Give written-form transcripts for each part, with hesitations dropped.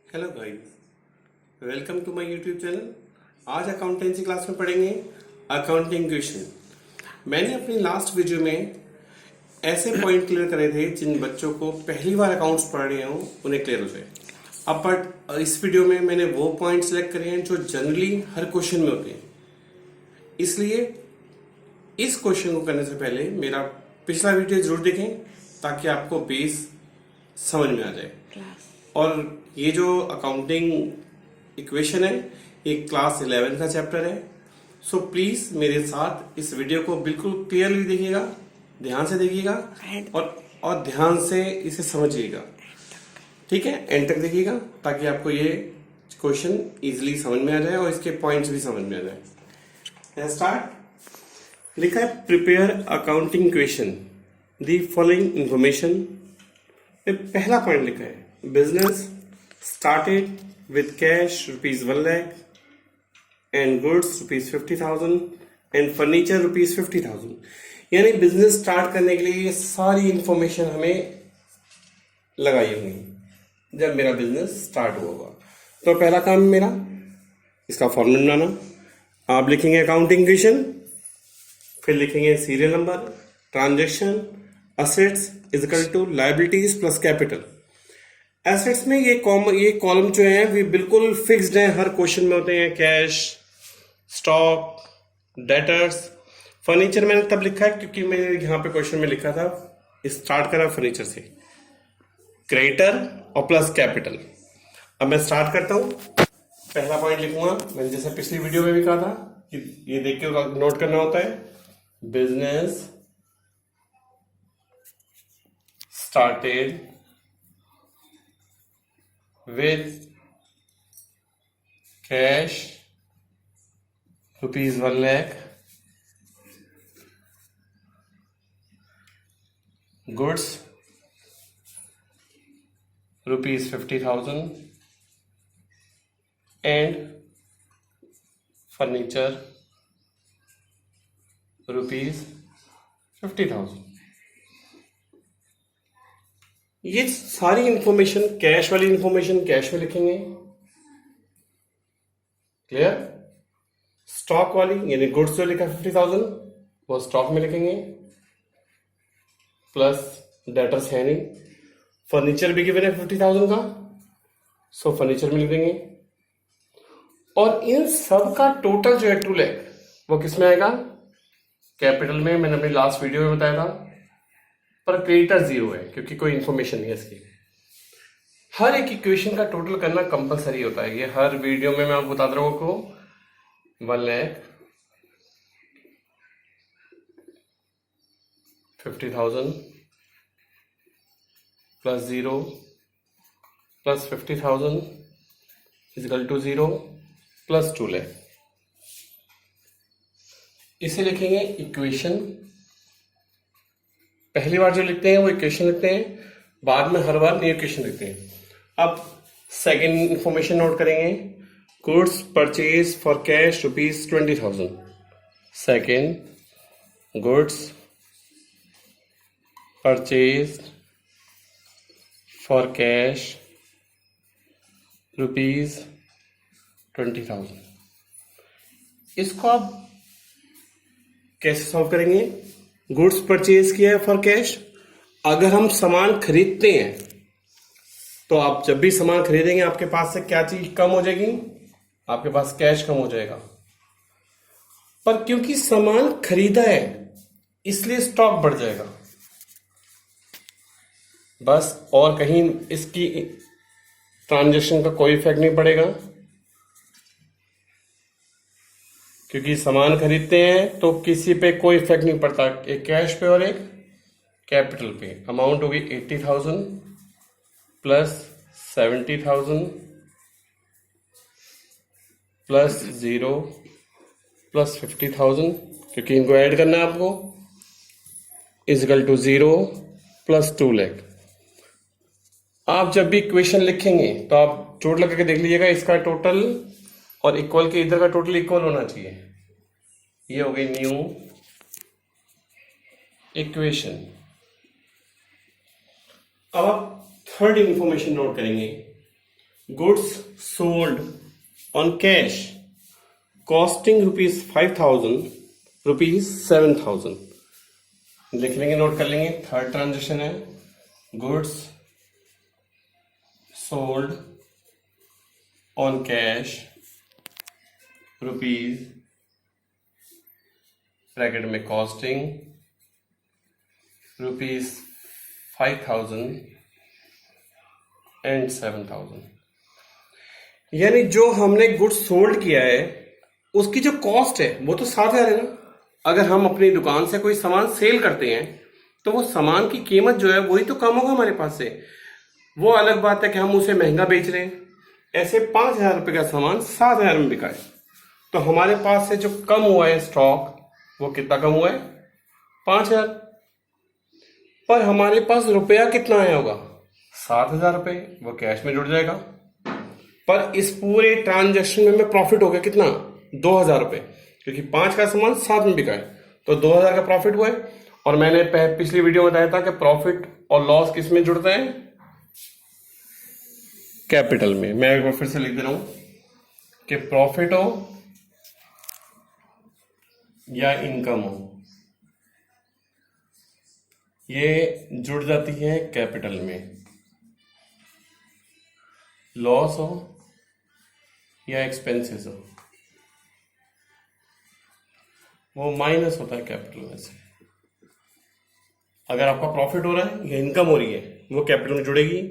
Hello guys, welcome to my YouTube channel. आज accountancy class में पढ़ेंगे अकाउंटिंग क्वेश्चन। मैंने अपनी लास्ट वीडियो में ऐसे पॉइंट क्लियर करे थे जिन बच्चों को पहली बार अकाउंट्स पढ़ रहे हो उन्हें क्लियर हो जाए। अब बट इस वीडियो में मैंने वो पॉइंट सेलेक्ट करे हैं जो जनरली हर क्वेश्चन में होते हैं, इसलिए इस क्वेश्चन को करने से पहले मेरा पिछला वीडियो जरूर देखें ताकि आपको बेस समझ में आ जाए। और ये जो अकाउंटिंग इक्वेशन है ये क्लास 11 का चैप्टर है। सो प्लीज मेरे साथ इस वीडियो को बिल्कुल क्लियरली देखिएगा, ध्यान से देखिएगा और ध्यान से इसे समझिएगा। ठीक है, एंड तक देखिएगा ताकि आपको ये क्वेश्चन इजीली समझ में आ जाए और इसके पॉइंट्स भी समझ में आ जाए। स्टार्ट। लिखा है prepare accounting question the following information. पहला पॉइंट लिखा है business started with cash rupees 1 lakh and goods rupees 50,000 and furniture rupees 50,000। यानी बिजनेस स्टार्ट करने के लिए ये सारी इंफॉर्मेशन हमें लगाई होंगी जब मेरा बिजनेस स्टार्ट हुआ होगा। तो पहला काम मेरा इसका फॉर्मूला बनाना। आप लिखेंगे अकाउंटिंग क्वेश्चन, फिर लिखेंगे serial number, transaction, assets is equal to liabilities plus capital. Assets में ये कॉलम जो है वे बिल्कुल फिक्स्ड हैं, हर क्वेश्चन में होते हैं। Cash, stock, debtors. फर्नीचर मैंने तब लिखा है क्योंकि मैंने यहाँ पे क्वेश्चन में लिखा था स्टार्ट करा फर्नीचर से, क्रेडिटर और प्लस कैपिटल। अब मैं स्टार्ट करता हूं। पहला पॉइंट लिखूंगा, मैंने जैसे पिछली वीडियो में भी कहा था कि ये देख के नोट करना होता है। Business started with cash rupees 1 lakh, goods rupees 50,000 and furniture rupees 50,000। ये सारी इंफॉर्मेशन कैश वाली इंफॉर्मेशन कैश में लिखेंगे, क्लियर। स्टॉक वाली यानी गुड्स जो लिखा 50,000 वो स्टॉक में लिखेंगे, प्लस डेटर्स है नहीं। फर्नीचर भी गिवन है 50,000 का, सो फर्नीचर में लिख देंगे। और इन सब का टोटल जो है 2 लाख वो किस में आएगा? कैपिटल में। मैंने अपनी लास्ट वीडियो में बताया था, पर क्रेडिटर 0 है क्योंकि कोई इंफॉर्मेशन नहीं है इसकी। हर एक इक्वेशन का टोटल करना कंपलसरी होता है, ये हर वीडियो में मैं आपको बता रहा हूं आपको। 1,50,000 plus 0 plus 50,000 is equal to 0 plus 2 lakh. इसे लिखेंगे इक्वेशन। पहली बार जो लिखते हैं वो इक्वेशन लिखते हैं, बाद में हर बार न्यू इक्वेशन लिखते हैं। अब सेकेंड इंफॉर्मेशन नोट करेंगे। Goods purchase for cash rupees 20,000। Second, goods purchase for cash rupees 20,000। इसको आप कैसे सॉल्व करेंगे? गुड्स परचेज किया है फॉर कैश। अगर हम सामान खरीदते हैं तो आप जब भी सामान खरीदेंगे आपके पास से क्या चीज कम हो जाएगी? आपके पास कैश कम हो जाएगा। पर क्योंकि सामान खरीदा है इसलिए स्टॉक बढ़ जाएगा बस, और कहीं इसकी ट्रांजैक्शन का कोई इफेक्ट नहीं पड़ेगा क्योंकि सामान खरीदते हैं तो किसी पे कोई इफेक्ट नहीं पड़ता, एक कैश पे और एक कैपिटल पे। अमाउंट होगी 80,000 प्लस 70,000 प्लस 0 प्लस 50,000 क्योंकि इनको ऐड करना है आपको, इजिकल टू 0 प्लस 2 लाख। आप जब भी इक्वेशन लिखेंगे तो आप जोड़ लगा के देख लीजिएगा इसका टोटल और इक्वल के इधर का टोटल इक्वल होना चाहिए। ये हो गई न्यू इक्वेशन। अब आप थर्ड इंफॉर्मेशन नोट करेंगे। Goods sold on cash costing ₹5,000 ₹7,000 लिख लेंगे, नोट कर लेंगे। थर्ड ट्रांजेक्शन है goods sold on cash rupees bracket में कॉस्टिंग ₹5,000 एंड 7,000। यानी जो हमने गुड्स सोल्ड किया है उसकी जो कॉस्ट है वो तो 7,000 है ना। अगर हम अपनी दुकान से कोई सामान सेल करते हैं तो वो सामान की कीमत जो है वही तो कम होगा हमारे पास से। वो अलग बात है कि हम उसे महंगा बेच रहे हैं। ऐसे 5,000 रुपए का सामान 7,000 में बिका है, तो हमारे पास से जो कम हुआ है स्टॉक वो कितना कम हुआ है? 5,000। पर हमारे पास रुपया कितना आया होगा? 7,000 रुपए, वो कैश में जुड़ जाएगा। पर इस पूरे ट्रांजैक्शन में हमें प्रॉफिट हो गया कितना? 2,000 रुपए, क्योंकि 5 का सामान 7 में बिका है, तो 2,000 का प्रॉफिट हुआ है। और मैंने पिछली वीडियो में बताया था कि प्रॉफिट और लॉस किस में जुड़ता है? कैपिटल में। मैं एक बार फिर से लिख दे रहा हूं कि प्रॉफिट हो या इनकम हो, ये जुड़ जाती है कैपिटल में। लॉस हो या एक्सपेंसेस हो, वो माइनस होता है कैपिटल में से। अगर आपका प्रॉफिट हो रहा है या इनकम हो रही है वो कैपिटल में जुड़ेगी,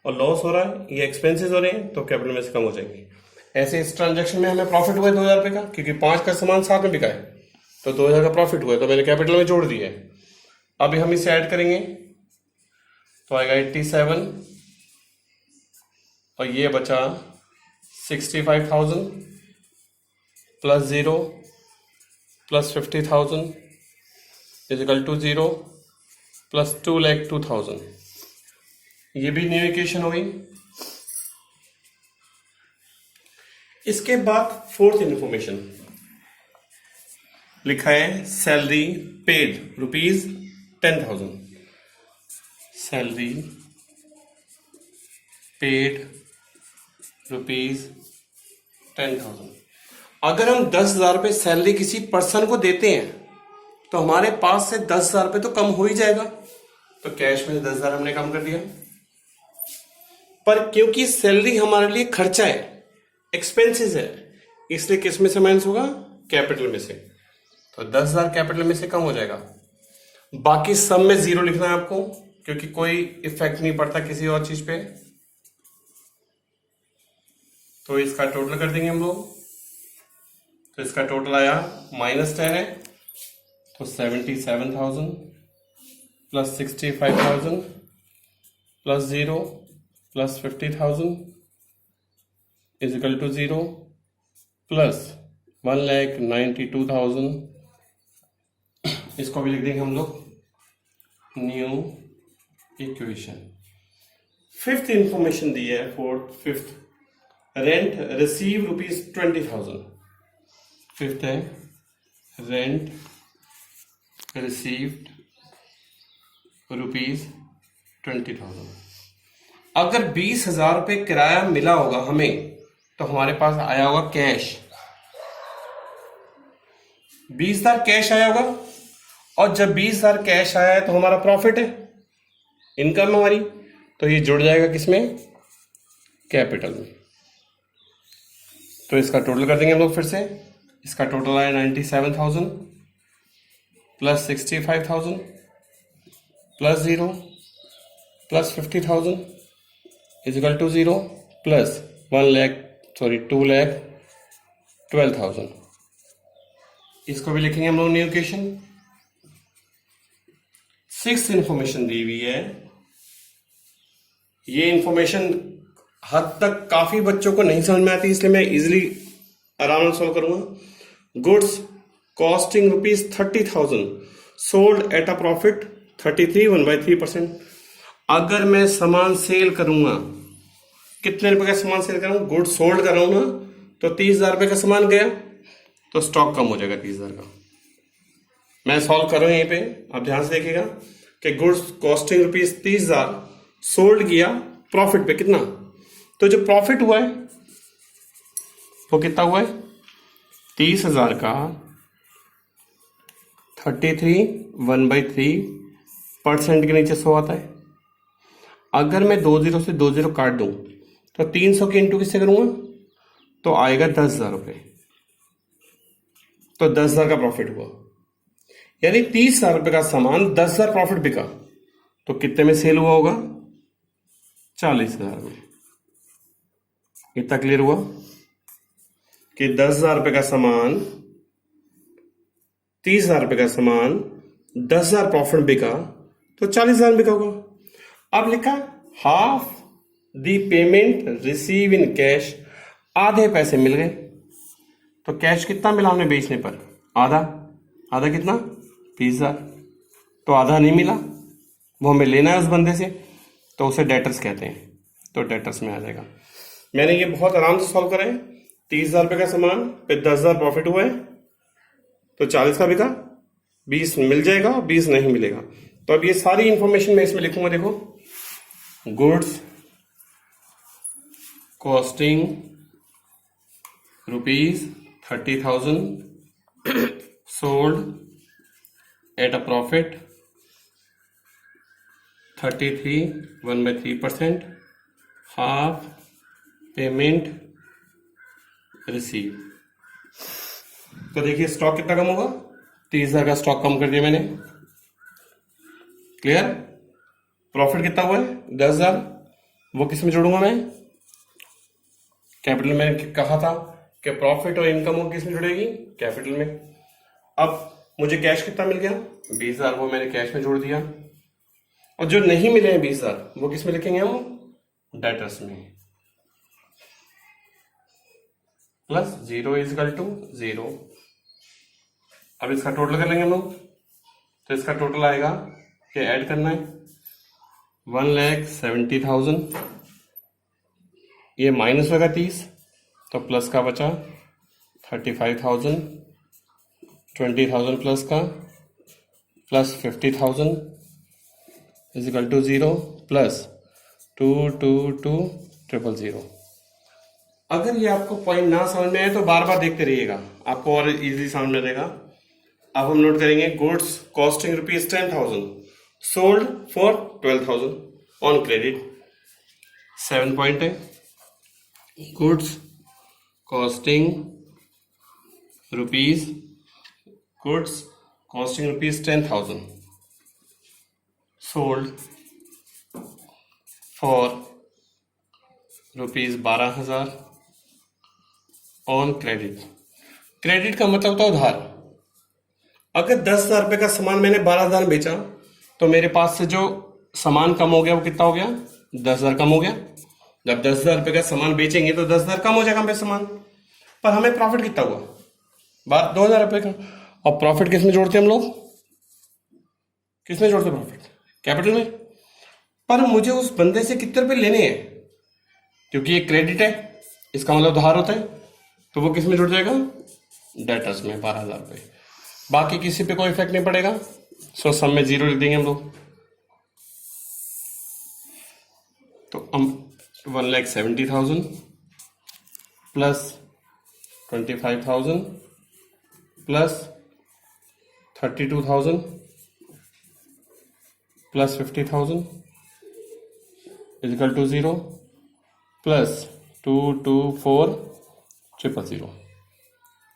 और लॉस हो रहा है या एक्सपेंसेस हो रहे हैं तो कैपिटल में से कम हो जाएंगी। ऐसे इस ट्रांजैक्शन में हमें प्रॉफिट हुआ है 2,000 रुपए का, क्योंकि 5 का सामान 7 में बिका है, तो 2,000 का प्रॉफिट हुआ है, तो मैंने कैपिटल में जोड़ दिया है। अभी हम इसे ऐड करेंगे तो आएगा 87, और ये बचा 65,000 plus 0 plus 50,000 is equal to 0 plus 2,02,000। ये भी न्यू इक्वेशन हो गई। इसके बाद फोर्थ इंफॉर्मेशन लिखा है सैलरी पेड ₹10,000। Salary paid ₹10,000। अगर हम 10,000 रुपये सैलरी किसी पर्सन को देते हैं तो हमारे पास से 10,000 रुपये तो कम हो ही जाएगा, तो कैश में 10,000 हमने कम कर दिया। पर क्योंकि सैलरी हमारे लिए खर्चा है, एक्सपेंसेस है, इसलिए किस में से माइनस होगा? कैपिटल में से। तो 10,000 कैपिटल में से कम हो जाएगा। बाकी सब में 0 लिखना है आपको, क्योंकि कोई इफेक्ट नहीं पड़ता किसी और चीज पे। तो इसका टोटल कर देंगे हम लोग, तो इसका टोटल आया -10 है, तो 77,000 plus 65,000 plus 0 plus 50,000 is equal to 0 plus 1,92,000। इसको भी लिख देंगे हम लोग न्यू इक्वेशन। फिफ्थ इंफॉर्मेशन दी है, फिफ्थ रेंट रिसीव ₹20,000। फिफ्थ है रेंट रिसीव्ड ₹20,000। अगर 20,000 रुपये किराया मिला होगा हमें तो हमारे पास आया होगा कैश, 20,000 कैश आया होगा। और जब 20,000 कैश आया है तो हमारा प्रॉफिट है, इनकम हमारी, तो ये जुड़ जाएगा किसमें? कैपिटल में। तो इसका टोटल कर देंगे हम लोग फिर से। इसका टोटल आया 97,000 plus 65,000 plus 0 plus 50,000 is equal to 0 plus 2,12,000। इसको भी लिखेंगे हम लोग न्यू इक्वेशन। 6th इंफॉर्मेशन दी हुई है। ये इंफॉर्मेशन हद तक काफी बच्चों को नहीं समझ में आती, इसलिए मैं इजिली आराम से सॉल्व करूंगा। Goods costing ₹30,000 sold at a profit 33 1/3%। अगर मैं सामान सेल करूंगा, कितने रुपए का सामान सेल करूंगा? गुड्स सोल्ड कर रहा हूं ना, तो 30,000 रुपए का सामान गया तो स्टॉक कम हो जाएगा 30,000 का। मैं सॉल्व कर रहा हूं यहीं पे, आप ध्यान से देखिएगा कि गुड्स कॉस्टिंग ₹30,000 सोल्ड किया प्रॉफिट पे कितना? तो जो प्रॉफिट हुआ है वो कितना हुआ है? 30,000 का 33 के नीचे 100 आता है। अगर मैं 20 से 20 काट दूं तो 300 के इंटू किससे करूंगा तो आएगा 10,000 रुपये। तो 10,000 का प्रॉफिट हुआ, यानी 30,000 रुपये का सामान 10,000 प्रॉफिट बिका तो कितने में सेल हुआ होगा? 40,000 में। इतना क्लियर हुआ कि 10,000 रुपये का सामान 30,000 रुपये का सामान 10,000 प्रॉफिट बिका तो 40,000 बिका होगा। अब लिखा half the payment receive in cash, आधे पैसे मिल गए। तो कैश कितना मिला हमें बेचने पर? आधा। आधा कितना? 20,000। तो आधा नहीं मिला, वो हमें लेना है उस बंदे से, तो उसे डेटर्स कहते हैं। तो डेटर्स में आ जाएगा। मैंने ये बहुत आराम से सॉल्व करा है। 30,000 रुपये का सामान पे 10,000 प्रॉफिट हुआ है तो 40 का बिका, 20 मिल जाएगा, 20 नहीं मिलेगा। तो अब ये सारी इंफॉर्मेशन मैं इसमें लिखूंगा। देखो, goods costing ₹30,000 sold at a profit 33 1/3%, half payment receive. तो देखिए स्टॉक कितना कम होगा? 30,000 का स्टॉक कम कर दिया मैंने। क्लियर? प्रॉफिट कितना हुआ है? 10,000। वो किस में जोड़ूंगा मैं? कैपिटल में कहा था कि प्रॉफिट और इनकम वो किस में जुड़ेगी? कैपिटल में। अब मुझे कैश कितना मिल गया? 20,000, वो मैंने कैश में जोड़ दिया। और जो नहीं मिले हैं 20,000 वो किस में लिखेंगे हम? डेटर्स में। प्लस 0 = 0। अब इसका टोटल कर लेंगे हम लोग। तो इसका टोटल आएगा कि ऐड करना है 1,70,000, ये माइनस होगा 30, तो प्लस का बचा 35,000, 20,000 प्लस का प्लस 50,000 = 0 प्लस 222,000। अगर ये आपको पॉइंट ना समझ में आए तो बार बार देखते रहिएगा, आपको और इजीली समझ में रहेगा। अब हम नोट करेंगे goods costing ₹10,000 sold for 12,000 on credit. 7 point है। Goods costing ₹10,000 sold for ₹12,000 on credit. Credit का मतलब होता है उधार। अगर 10,000 रुपये का सामान मैंने 12,000 बेचा तो मेरे पास से जो सामान कम हो गया वो कितना हो गया? 10,000 कम हो गया। जब 10,000 रुपये का सामान बेचेंगे तो 10,000 कम हो जाएगा मेरे सामान पर। हमें प्रॉफिट कितना हुआ? 2,000 रुपये का। और प्रॉफिट किस में जोड़ते हैं हम लोग? किस में जोड़ते हैं प्रॉफिट? कैपिटल में। पर मुझे उस बंदे से कितने रुपये लेने हैं? क्योंकि ये क्रेडिट है, इसका मतलब उधार होता है, तो वो किस में जुड़ जाएगा? डेटर्स में 12,000 रुपये। बाकी किसी पे कोई इफेक्ट नहीं पड़ेगा। सो सम में 0 लिख देंगे हम लोग। तो हम 1,70,000 प्लस 25,000 प्लस 32,000 प्लस 50,000 = 0 प्लस 224,000।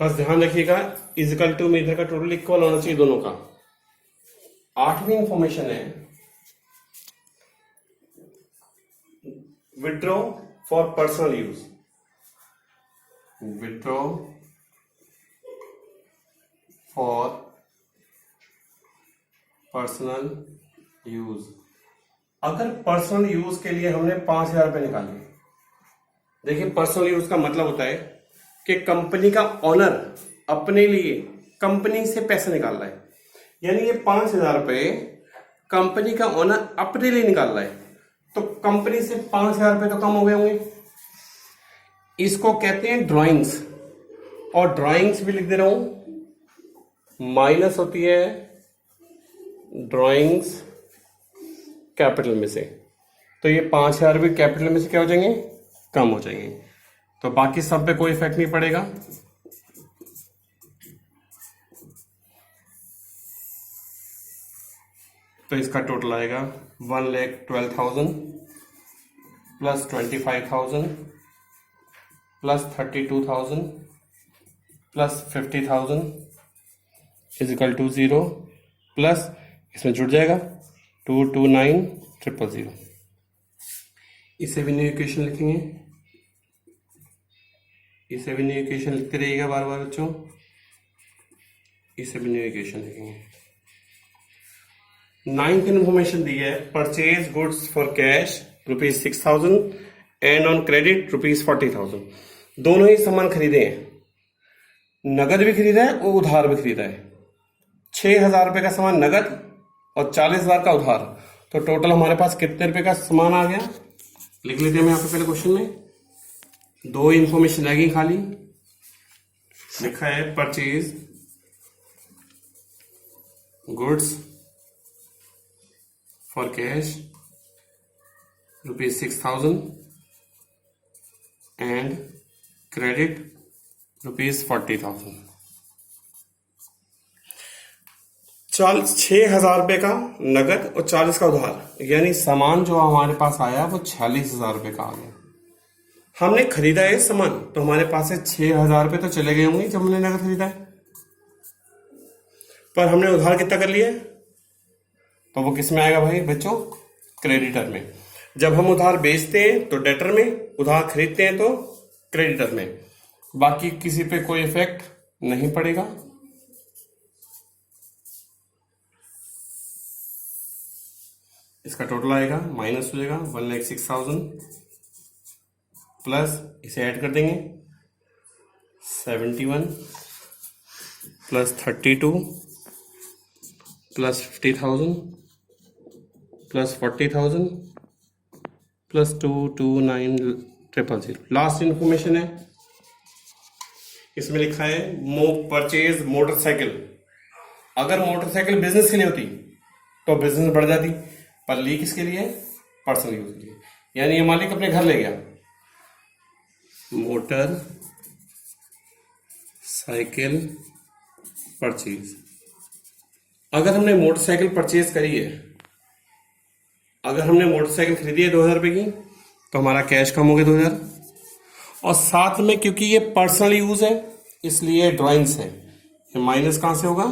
बस ध्यान रखिएगा इजिकल टू में इधर का टोटल इक्वल होना चाहिए दोनों का। 8वीं इंफॉर्मेशन है withdraw for personal use. Withdraw for personal use. अगर पर्सनल यूज के लिए हमने 5,000 रुपये निकाले, देखिए पर्सनल यूज का मतलब होता है कि कंपनी का ओनर अपने लिए कंपनी से पैसे निकाल रहा है। यानी ये 5,000 रुपये कंपनी का ओनर अपने लिए निकाल रहा है, तो कंपनी से 5,000 रुपये तो कम हो गए होंगे। इसको कहते हैं ड्राइंग्स, और ड्राइंग्स भी लिख दे रहा हूं, माइनस होती है ड्राइंग्स कैपिटल में से। तो ये 5,000 भी कैपिटल में से क्या हो जाएंगे? कम हो जाएंगे, तो बाकी सब पे कोई इफेक्ट नहीं पड़ेगा। तो इसका टोटल आएगा 1,12,000 plus 25,000 plus 32,000 plus 50,000 is equal to 0 plus इसमें जुड़ जाएगा 229,000। इसे भी न्यू इक्वेशन लिखेंगे, इसे भी न्यू इक्वेशन लिखते रहिएगा बार बार बच्चों, इसे भी न्यू इक्वेशन लिखेंगे। 9th इन्फॉर्मेशन दी है, purchase goods for cash ₹6,000 and on credit ₹40,000। दोनों ही सामान खरीदे हैं, नगद भी खरीदा है और उधार भी खरीदा है। 6,000 रुपए का सामान नगद और 40,000 का उधार, तो टोटल हमारे पास कितने रुपए का सामान आ गया, लिख लेते हैं। मैं यहाँ पे पहले क्वेश्चन में 2 इंफॉर्मेशन रहेगी खाली, लिखा है purchase goods for cash ₹6,000 and credit ₹40,000। 6,000 रुपए का नगद और 40 का उधार, यानी सामान जो हमारे पास आया वो 46,000 रुपए का आ गया। हमने खरीदा है सामान, तो हमारे पास से 6,000 रुपए तो चले गए होंगे जब हमने नगद खरीदा है, पर हमने उधार कितना कर लिया है, तो वो किस में आएगा भाई बच्चों, क्रेडिटर में। जब हम उधार बेचते हैं तो डेटर में, उधार खरीदते हैं तो क्रेडिटर में, बाकी किसी पे कोई इफेक्ट नहीं पड़ेगा। इसका टोटल आएगा, माइनस हो जाएगा 1,06,000 प्लस इसे ऐड कर देंगे 71 plus 32 plus 50,000 plus 40,000 plus 229,000। Last information है, इसमें लिखा है परचेज मोटरसाइकिल। अगर मोटरसाइकिल बिजनेस के लिए होती तो बिजनेस बढ़ जाती, पर ली किसके लिए, पर्सनल यूज के लिए, यानी ये मालिक अपने घर ले गया। मोटर साइकिल परचेज, अगर हमने मोटरसाइकिल परचेज करी है, अगर हमने मोटरसाइकिल खरीदी है 2,000 रुपए की, तो हमारा कैश कम हो गया 2,000, और साथ में क्योंकि ये पर्सनल यूज है इसलिए ड्राइंग्स है, ये माइनस कहां से होगा,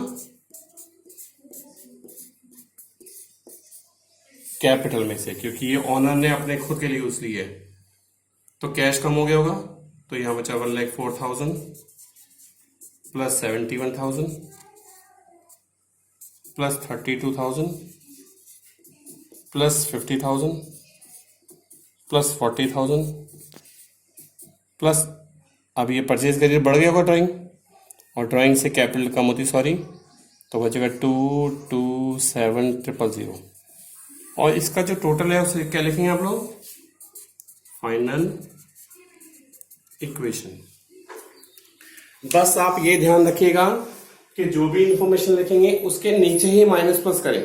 कैपिटल में से, क्योंकि ये ऑनर ने अपने खुद के लिए यूज ली है, तो कैश कम हो गया होगा। तो यहां बचा 1,04,000 plus 71,000 plus 32,000 plus 50,000 plus 40,000 plus, अब ये परचेज करिए बढ़ गया होगा ड्राइंग, और ड्राइंग से कैपिटल कम होती, सॉरी, तो बचेगा 227,000। और इसका जो टोटल है उसे क्या लिखेंगे आप लोग, फाइनल इक्वेशन। बस आप ये ध्यान रखिएगा कि जो भी इंफॉर्मेशन लिखेंगे उसके नीचे ही माइनस प्लस करें,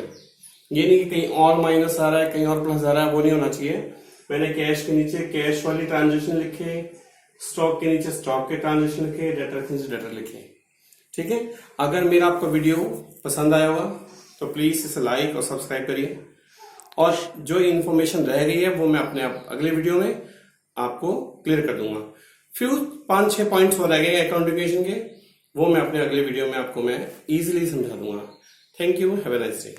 ये नहीं कि कहीं और माइनस आ रहा है कहीं और प्लस आ रहा है, वो नहीं होना चाहिए। मैंने कैश के नीचे कैश वाली ट्रांजेक्शन लिखे, स्टॉक के नीचे स्टॉक के ट्रांजेक्शन लिखे, डेटर के नीचे डेटर लिखे, ठीक है। अगर मेरा आपको वीडियो पसंद आया होगा तो प्लीज इसे लाइक और सब्सक्राइब करिए, और जो इन्फॉर्मेशन रह गई है वो मैं अपने अगले वीडियो में आपको क्लियर कर दूंगा। 5-6 पॉइंट्स हो रह गए अकाउंटिंग के, वो मैं अपने अगले वीडियो में आपको मैं इजीली समझा दूंगा। Thank you, have a nice day.